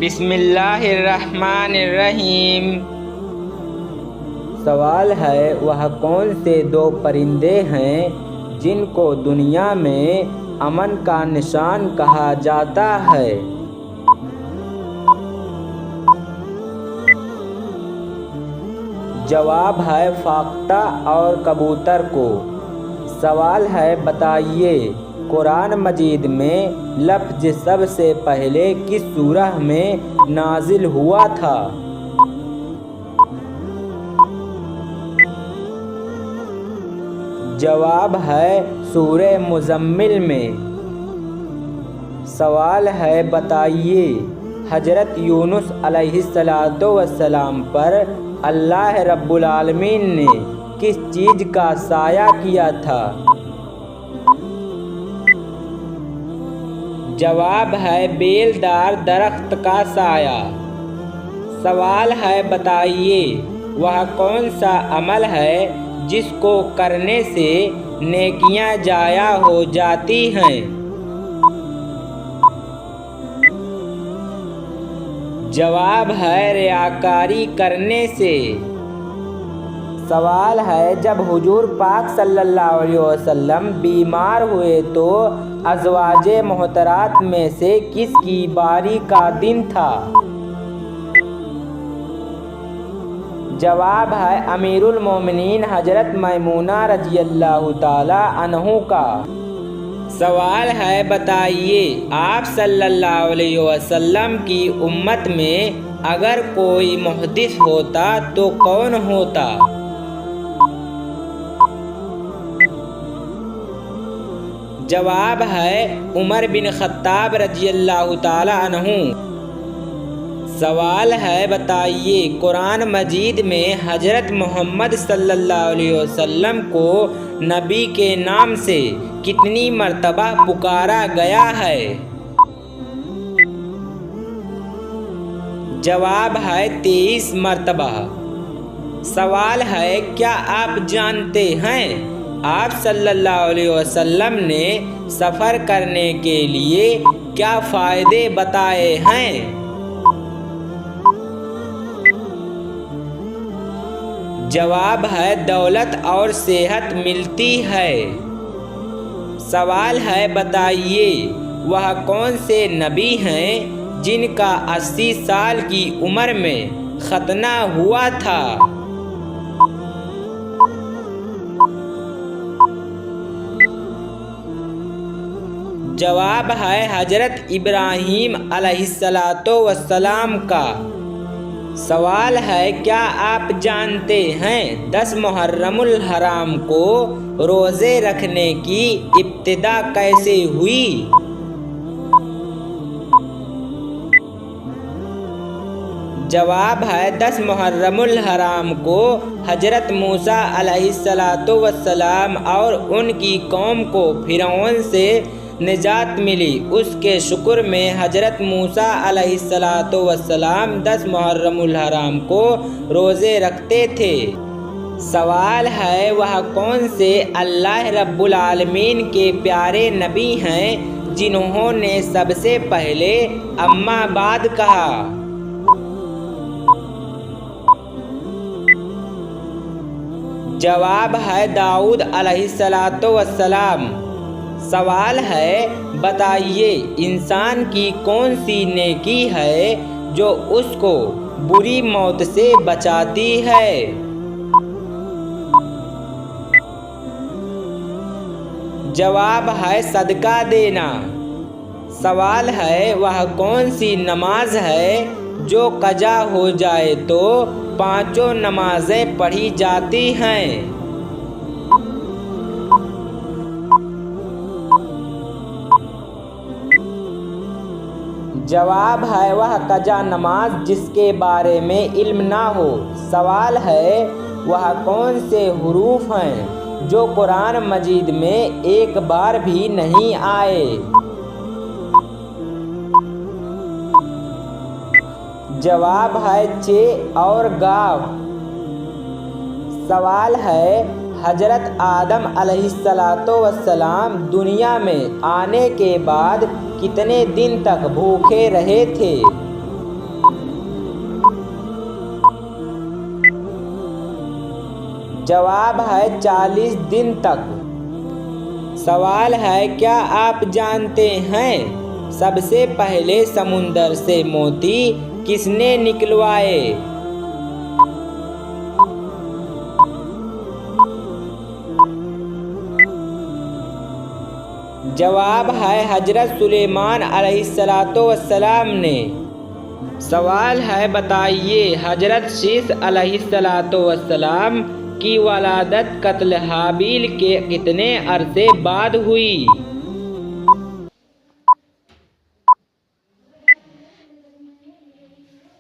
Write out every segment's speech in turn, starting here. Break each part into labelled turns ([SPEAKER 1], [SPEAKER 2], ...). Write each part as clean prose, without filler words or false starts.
[SPEAKER 1] بسم اللہ الرحمن الرحیم۔
[SPEAKER 2] سوال ہے وہ کون سے دو پرندے ہیں جن کو دنیا میں امن کا نشان کہا جاتا ہے؟ جواب ہے فاختہ اور کبوتر کو۔ سوال ہے بتائیے قرآن مجید میں لفظ سب سے پہلے کس سورہ میں نازل ہوا تھا؟ جواب ہے سورہ مزمل میں۔ سوال ہے بتائیے حضرت یونس علیہ السلام پر اللہ رب العالمین نے کس چیز کا سایہ کیا تھا؟ جواب ہے بیلدار درخت کا سایہ۔ سوال ہے بتائیے وہ کون سا عمل ہے جس کو کرنے سے نیکیاں ضائع ہو جاتی ہیں؟ جواب ہے ریاکاری کرنے سے۔ سوال ہے جب حضور پاک صلی اللہ علیہ وسلم بیمار ہوئے تو ازواج محترات میں سے کس کی باری کا دن تھا؟ جواب ہے امیر المومنین حضرت میمونہ رضی اللہ تعالی عنہ کا۔ سوال ہے بتائیے آپ صلی اللہ علیہ وسلم کی امت میں اگر کوئی محدث ہوتا تو کون ہوتا؟ جواب ہے عمر بن خطاب رضی اللہ تعالی عنہ۔ سوال ہے بتائیے قرآن مجید میں حضرت محمد صلی اللہ علیہ وسلم کو نبی کے نام سے کتنی مرتبہ پکارا گیا ہے؟ جواب ہے 23 مرتبہ۔ سوال ہے کیا آپ جانتے ہیں آپ صلی اللہ علیہ وسلم نے سفر کرنے کے لیے کیا فائدے بتائے ہیں؟ جواب ہے دولت اور صحت ملتی ہے۔ سوال ہے بتائیے وہ کون سے نبی ہیں جن کا 80 سال کی عمر میں ختنہ ہوا تھا؟ جواب ہے حضرت ابراہیم علیہ السلام کا۔ سوال ہے کیا آپ جانتے ہیں 10 محرم الحرام کو روزے رکھنے کی ابتدا کیسے ہوئی؟ جواب ہے 10 محرم الحرام کو حضرت موسیٰ علیہ السلام اور ان کی قوم کو فرعون سے نجات ملی، اس کے شکر میں حضرت موسیٰ علیہ السلام 10 محرم الحرام کو روزے رکھتے تھے۔ سوال ہے وہ کون سے اللہ رب العالمین کے پیارے نبی ہیں جنہوں نے سب سے پہلے اما بعد کہا؟ جواب ہے داؤد علیہ السلام۔ سوال ہے بتائیے انسان کی کون سی نیکی ہے جو اس کو بری موت سے بچاتی ہے؟ جواب ہے صدقہ دینا۔ سوال ہے وہ کون سی نماز ہے جو قضا ہو جائے تو 5 نمازیں پڑھی جاتی ہیں؟ جواب ہے وہ قضا نماز جس کے بارے میں علم نہ ہو۔ سوال ہے وہ کون سے حروف ہیں جو قرآن مجید میں ایک بار بھی نہیں آئے؟ جواب ہے چ اور گ۔ سوال ہے حضرت آدم علیہ السلام دنیا میں آنے کے بعد کتنے دن تک بھوکے رہے تھے؟ जवाब है 40 दिन तक। सवाल है क्या आप जानते हैं सबसे पहले समुंदर से मोती किसने निकलवाए? जवाब है हजरत सुलेमान अलैहिस्सलातो वस्सलाम ने। सवाल है बताइए हजरत शीश अलैहिस्सलातो वस्सलाम की वलादत कत्ल हाबील के कितने अरसे बाद हुई?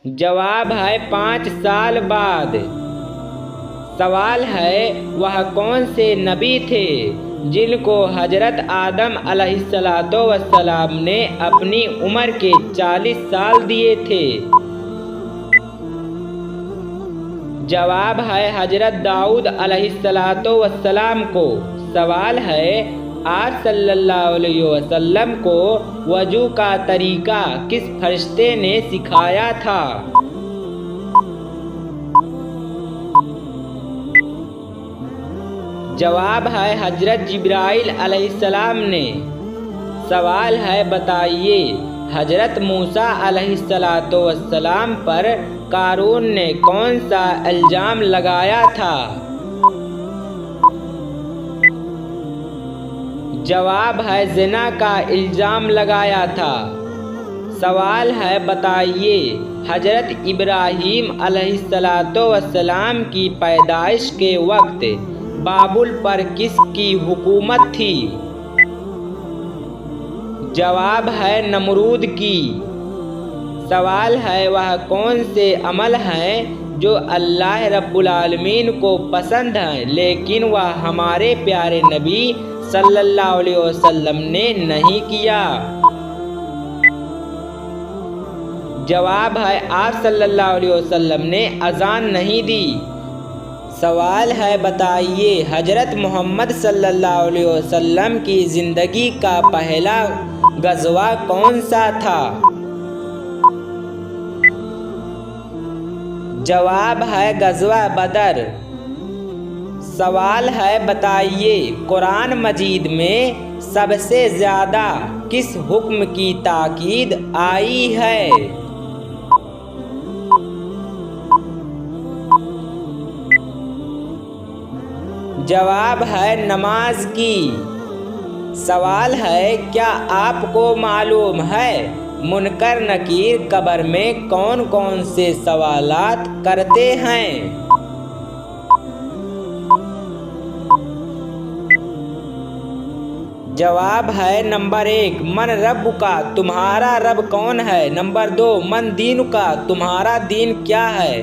[SPEAKER 2] जवाब है 5 साल बाद। सवाल है वह कौन से नबी थे जिनको हजरत आदम अलैहिस्सलातो वस्सलाम ने अपनी उम्र के 40 साल दिए थे? जवाब है हजरत दाऊद अलैहिस्सलातो वस्सलाम को। सवाल है आप सल्लल्लाहु अलैहि वसल्लम को वजू का तरीका किस फरिश्ते ने सिखाया था? जवाब है हजरत जिब्राइल अलैहिस्सलाम ने। सवाल है बताइए हजरत मूसा अलैहिस्सलातो वस्सलाम पर कारून ने कौन सा इल्जाम लगाया था? जवाब है ज़िना का इल्जाम लगाया था। सवाल है बताइए हजरत इब्राहीम अलैहिस्सलातो वस्सलाम की पैदाइश के वक्त बाबुल पर किसकी हुकूमत थी? जवाब है नमरूद की। सवाल है वह कौन से अमल हैं जो अल्लाह रब्बुल आलमीन को पसंद हैं लेकिन वह हमारे प्यारे नबी सल्लल्लाहु अलैहि वसल्लम ने नहीं किया? जवाब है आप सल्लल्लाहु अलैहि वसल्लम ने अजान नहीं दी। सवाल है बताइए हजरत मोहम्मद सल्लल्लाहु अलैहि वसल्लम की ज़िंदगी का पहला गज़वा कौन सा था? जवाब है गज़वा बदर। सवाल है बताइए कुरान मजीद में सबसे ज़्यादा किस हुक्म की ताकीद आई है? जवाब है नमाज की। सवाल है क्या आपको मालूम है मुनकर नकीर कब्र में कौन कौन से सवालात करते हैं? जवाब है नंबर 1 मन रब का तुम्हारा रब कौन है? नंबर 2 मन दीन का तुम्हारा दीन क्या है?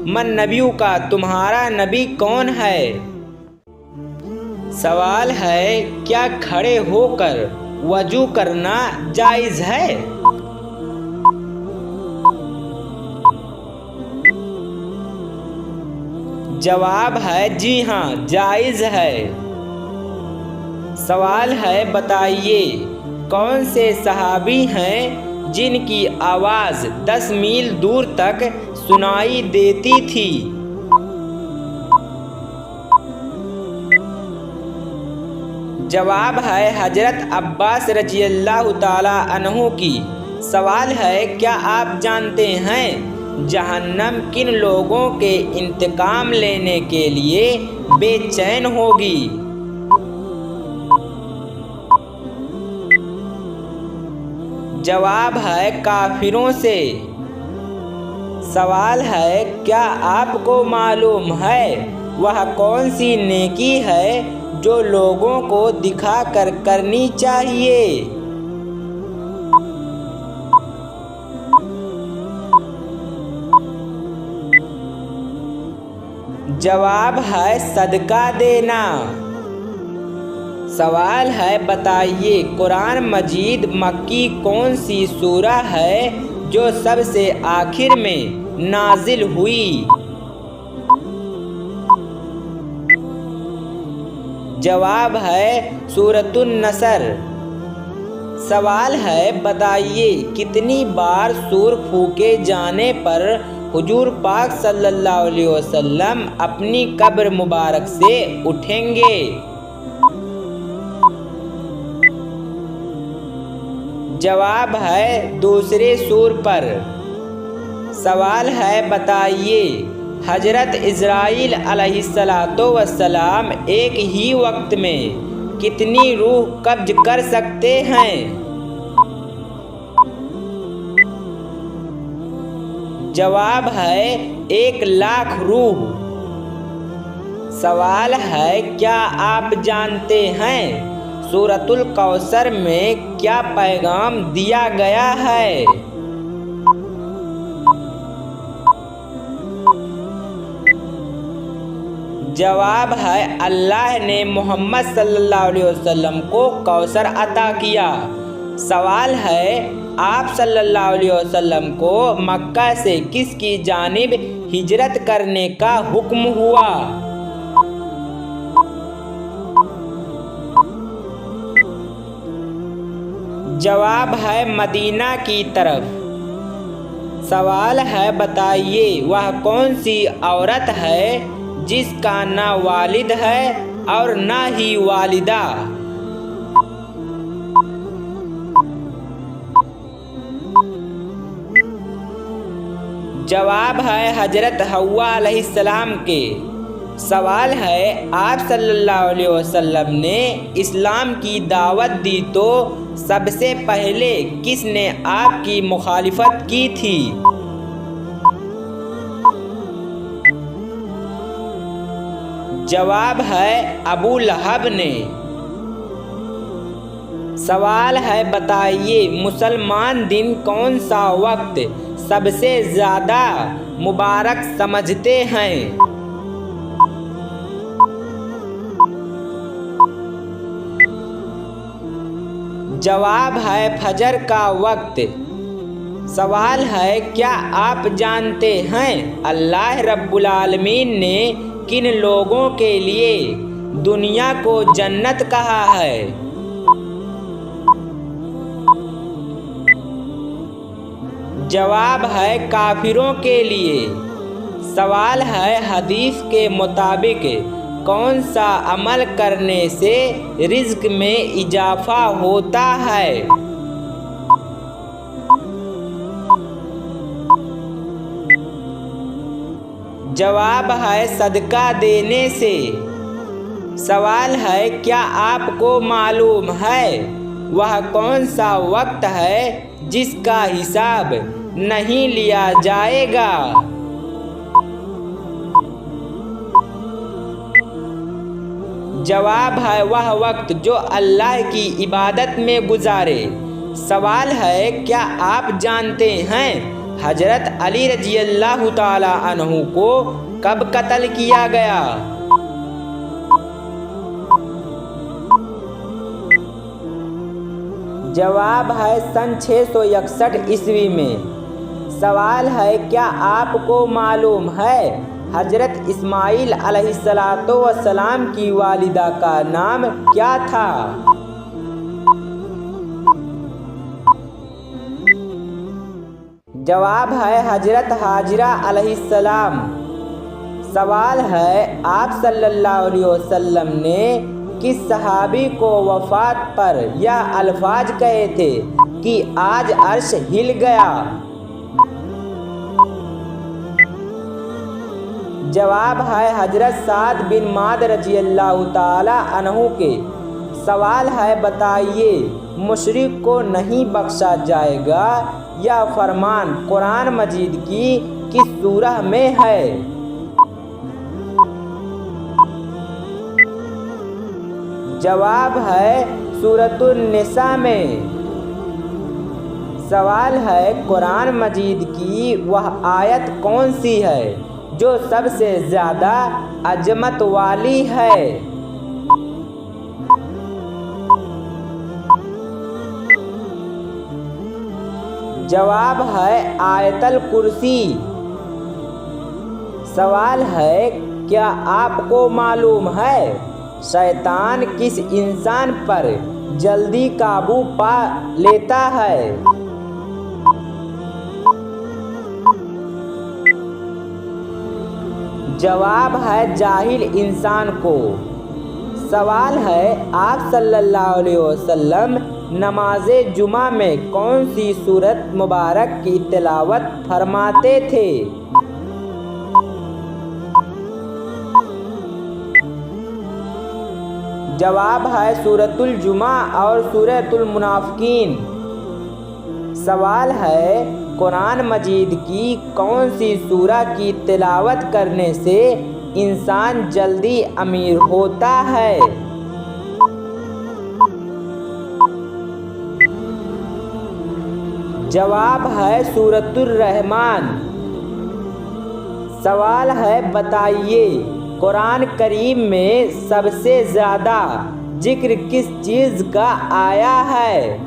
[SPEAKER 2] मन नबियु का तुम्हारा नबी कौन है? सवाल है क्या खड़े होकर वजू करना जायज़ है? जवाब है जी हाँ जायज़ है। सवाल है बताइए कौन से सहाबी हैं जिनकी आवाज़ 10 मील दूर तक सुनाई देती थी? जवाब है हजरत अब्बास रज़ियल्लाहु ताला अन्हु की। सवाल है क्या आप जानते हैं जहन्नम किन लोगों के इंतकाम लेने के लिए बेचैन होगी? जवाब है काफिरों से। सवाल है क्या आपको मालूम है वह कौन सी नेकी है जो लोगों को दिखाकर करनी चाहिए? जवाब है सदका देना। सवाल है बताइए कुरान मजीद मक्की कौन सी सूरा है जो सबसे आखिर में नाजिल हुई? जवाब है सूरतुन नसर। सवाल है बताइए कितनी बार सूर फूके जाने पर حضور پاک صلی اللہ علیہ وسلم اپنی قبر مبارک سے اٹھیں گے؟ جواب ہے دوسرے سور پر۔ سوال ہے بتائیے حضرت اسرائیل علیہ السلام ایک ہی وقت میں کتنی روح قبض کر سکتے ہیں؟ جواب ہے 1,00,000 روح۔ سوال ہے کیا آپ جانتے ہیں سورۃ الکوثر میں کیا پیغام دیا گیا ہے؟ جواب ہے اللہ نے محمد صلی اللہ علیہ وسلم کو کوثر عطا کیا۔ سوال ہے آپ صلی اللہ علیہ وسلم کو مکہ سے کس کی جانب ہجرت کرنے کا حکم ہوا؟ جواب ہے مدینہ کی طرف۔ سوال ہے بتائیے وہ کون سی عورت ہے جس کا نہ والد ہے اور نہ ہی والدہ؟ جواب ہے حضرت حوا علیہ السلام کے۔ سوال ہے آپ صلی اللہ علیہ وسلم نے اسلام کی دعوت دی تو سب سے پہلے کس نے آپ کی مخالفت کی تھی؟ جواب ہے ابو لہب نے۔ سوال ہے بتائیے مسلمان دن کون سا وقت سب سے زیادہ مبارک سمجھتے ہیں؟ جواب ہے فجر کا وقت۔ سوال ہے کیا آپ جانتے ہیں اللہ رب العالمین نے کن لوگوں کے لیے دنیا کو جنت کہا ہے؟ جواب ہے کافروں کے لیے۔ سوال ہے حدیث کے مطابق کون سا عمل کرنے سے رزق میں اضافہ ہوتا ہے؟ جواب ہے صدقہ دینے سے۔ سوال ہے کیا آپ کو معلوم ہے وہ کون سا وقت ہے جس کا حساب نہیں لیا جائے گا؟ جواب ہے وہ وقت جو اللہ کی عبادت میں گزارے۔ سوال ہے کیا آپ جانتے ہیں حضرت علی رضی اللہ تعالی عنہ کو کب قتل کیا گیا؟ جواب ہے سن 661 عیسوی میں۔ سوال ہے کیا آپ کو معلوم ہے حضرت اسماعیل علیہ السلام کی والدہ کا نام کیا تھا؟ جواب ہے حضرت ہاجرہ علیہ السلام۔ سوال ہے آپ صلی اللہ علیہ وسلم نے کس صحابی کو وفات پر یہ الفاظ کہے تھے کہ آج عرش ہل گیا؟ جواب ہے حضرت سعد بن معاذ رضی اللہ تعالی عنہ کے۔ سوال ہے بتائیے مشرک کو نہیں بخشا جائے گا یہ فرمان قرآن مجید کی کس سورہ میں ہے؟ جواب ہے سورۃ النساء میں۔ سوال ہے قرآن مجید کی وہ آیت کون سی ہے جو سب سے زیادہ عظمت والی ہے؟ جواب ہے آیت الکرسی۔ سوال ہے کیا آپ کو معلوم ہے شیطان کس انسان پر جلدی قابو پا لیتا ہے؟ जवाब है जाहिल इंसान को। सवाल है आप सल्लल्लाहु अलैहि वसल्लम नमाज जुमा में कौन सी सूरत मुबारक की तिलावत फरमाते थे? जवाब है सूरतुल जुमा और सूरतुल मुनाफिकीन। सवाल है कुरान मजीद की कौन सी सूरा की तिलावत करने से इंसान जल्दी अमीर होता है? जवाब है सूरतुर रहमान। सवाल है बताइए कुरान करीम में सबसे ज़्यादा जिक्र किस चीज़ का आया है?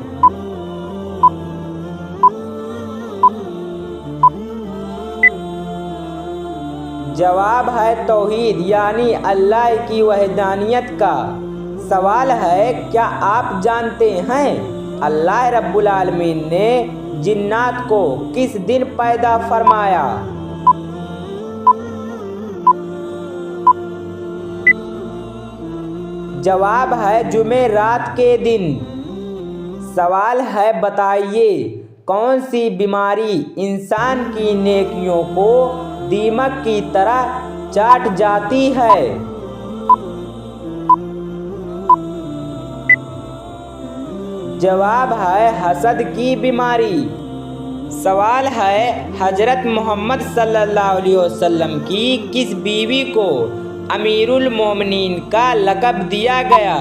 [SPEAKER 2] जवाब है तौहीद यानी अल्लाह की वहदानियत का। सवाल है क्या आप जानते हैं अल्लाह रब्बुल आलमीन ने जिन्नात को किस दिन पैदा फरमाया? जवाब है जुमेरात के दिन। सवाल है बताइए कौन सी बीमारी इंसान की नेकियों को दीमक की तरह चाट जाती है? जवाब है हसद की बीमारी। सवाल है हजरत मोहम्मद सल्लल्लाहु अलैहि वसल्लम की किस बीवी को अमीरुल मोमिनीन का लक़ब दिया गया?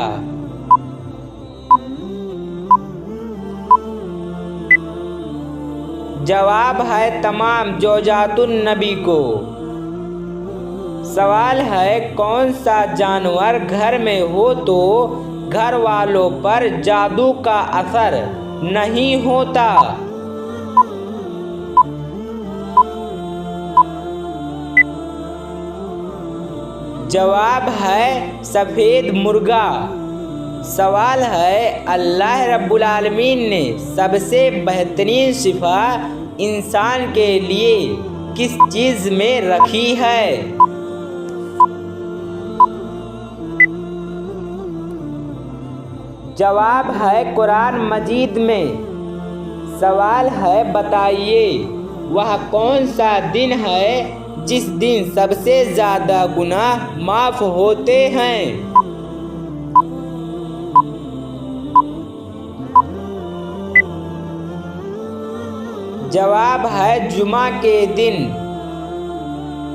[SPEAKER 2] जवाब है तमाम ज़ौजातुन नबी को। सवाल है कौन सा जानवर घर में हो तो घर वालों पर जादू का असर नहीं होता? जवाब है सफ़ेद मुर्गा। सवाल है अल्लाह रब्बुल आलमीन ने सबसे बेहतरीन शिफा इंसान के लिए किस चीज़ में रखी है? जवाब है कुरान मजीद में। सवाल है बताइए वह कौन सा दिन है जिस दिन सबसे ज़्यादा गुनाह माफ़ होते हैं? जवाब है जुमा के दिन।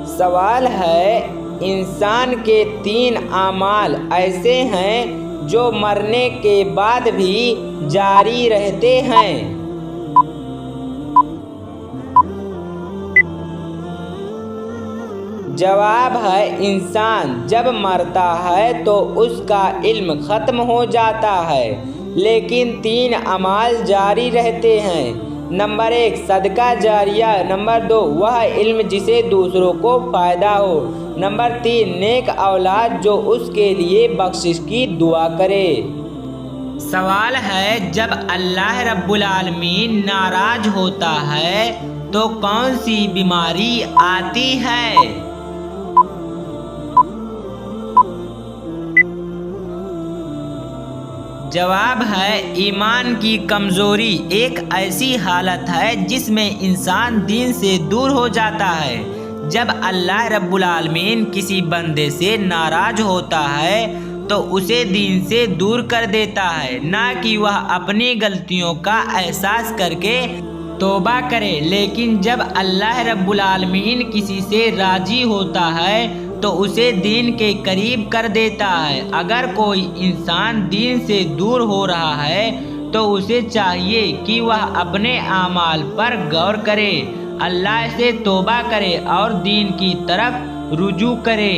[SPEAKER 2] सवाल है इंसान के 3 आमाल ऐसे हैं जो मरने के बाद भी जारी रहते हैं। जवाब है इंसान जब मरता है तो उसका इल्म ख़त्म हो जाता है लेकिन 3 अमाल जारी रहते हैं। नंबर 1 सदका जारिया। नंबर 2 वह इल्म जिसे दूसरों को फ़ायदा हो। नंबर 3 नेक औलाद जो उसके लिए बख्शिश की दुआ करे। सवाल है जब अल्लाह रब्बुल आलमीन नाराज़ होता है तो कौन सी बीमारी आती है? जवाब है ईमान की कमज़ोरी एक ऐसी हालत है जिसमें इंसान दीन से दूर हो जाता है। जब अल्लाह रब्बुल आलमीन किसी बंदे से नाराज़ होता है तो उसे दीन से दूर कर देता है, ना कि वह अपनी गलतियों का एहसास करके तौबा करे। लेकिन जब अल्लाह रब्बुल आलमीन किसी से राज़ी होता है तो उसे दीन के करीब कर देता है। अगर कोई इंसान दीन से दूर हो रहा है तो उसे चाहिए कि वह अपने आमाल पर गौर करे, अल्लाह से तौबा करे और दीन की तरफ रुजू करे।